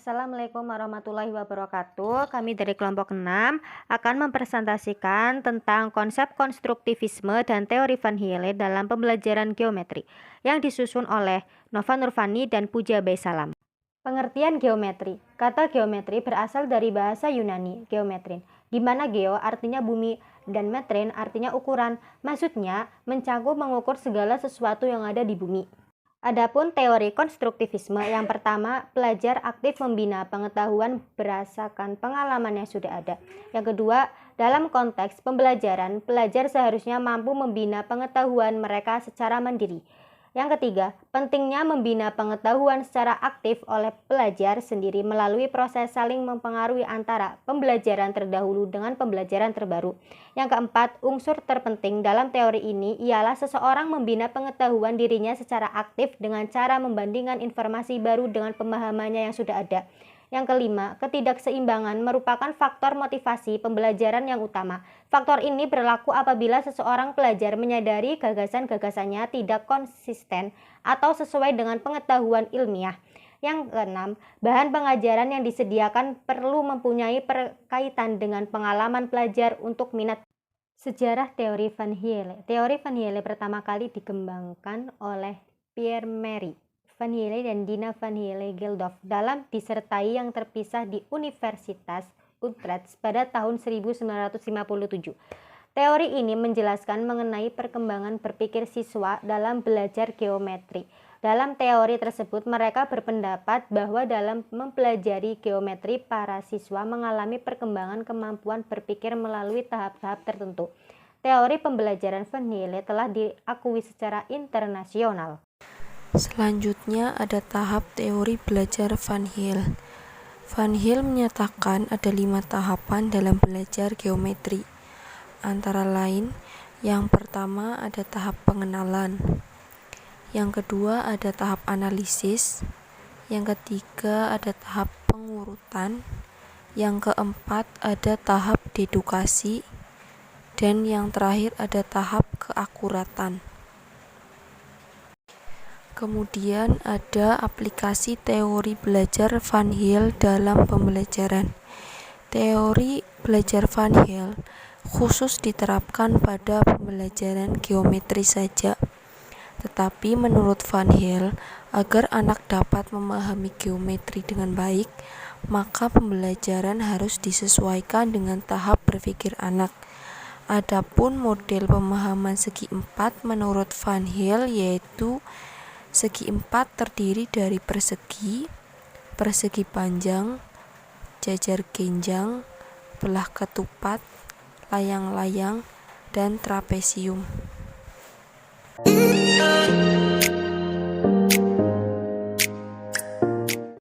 Assalamualaikum warahmatullahi wabarakatuh. Kami dari kelompok 6 akan mempresentasikan tentang konsep konstruktivisme dan teori Van Hiele dalam pembelajaran geometri yang disusun oleh Nova Nurfani dan Puja Baisalam. Pengertian geometri. Kata geometri berasal dari bahasa Yunani, geometrin, di mana geo artinya bumi dan metrin artinya ukuran. Maksudnya, mencakup mengukur segala sesuatu yang ada di bumi. Adapun teori konstruktivisme, yang pertama, pelajar aktif membina pengetahuan berdasarkan pengalaman yang sudah ada. Yang kedua, dalam konteks pembelajaran, pelajar seharusnya mampu membina pengetahuan mereka secara mandiri. Yang ketiga, pentingnya membina pengetahuan secara aktif oleh pelajar sendiri melalui proses saling mempengaruhi antara pembelajaran terdahulu dengan pembelajaran terbaru. Yang keempat, unsur terpenting dalam teori ini ialah seseorang membina pengetahuan dirinya secara aktif dengan cara membandingkan informasi baru dengan pemahamannya yang sudah ada. Yang kelima, ketidakseimbangan merupakan faktor motivasi pembelajaran yang utama. Faktor ini berlaku apabila seseorang pelajar menyadari gagasan-gagasannya tidak konsisten atau sesuai dengan pengetahuan ilmiah. Yang keenam, bahan pengajaran yang disediakan perlu mempunyai berkaitan dengan pengalaman pelajar untuk minat. Sejarah teori Van Hiele. Teori Van Hiele pertama kali dikembangkan oleh Pierre Marie Van Hiele dan Dina Van Hiele Geldof dalam disertai yang terpisah di Universitas Utrecht pada tahun 1957. Teori ini menjelaskan mengenai perkembangan berpikir siswa dalam belajar geometri. Dalam teori tersebut, mereka berpendapat bahwa dalam mempelajari geometri, para siswa mengalami perkembangan kemampuan berpikir melalui tahap-tahap tertentu. Teori pembelajaran Van Hiele telah diakui secara internasional. Selanjutnya ada tahap teori belajar Van Hiele. Van Hiele menyatakan ada 5 tahapan dalam belajar geometri. Antara lain, yang pertama ada tahap pengenalan. Yang kedua ada tahap analisis. Yang ketiga ada tahap pengurutan. Yang keempat ada tahap dedukasi. Dan yang terakhir ada tahap keakuratan. Kemudian ada aplikasi teori belajar Van Hiele dalam pembelajaran. Teori belajar Van Hiele khusus diterapkan pada pembelajaran geometri saja. Tetapi menurut Van Hiele, agar anak dapat memahami geometri dengan baik, maka pembelajaran harus disesuaikan dengan tahap berpikir anak. Adapun model pemahaman segi empat menurut Van Hiele yaitu segi empat terdiri dari persegi, persegi panjang, jajar genjang, belah ketupat, layang-layang, dan trapesium.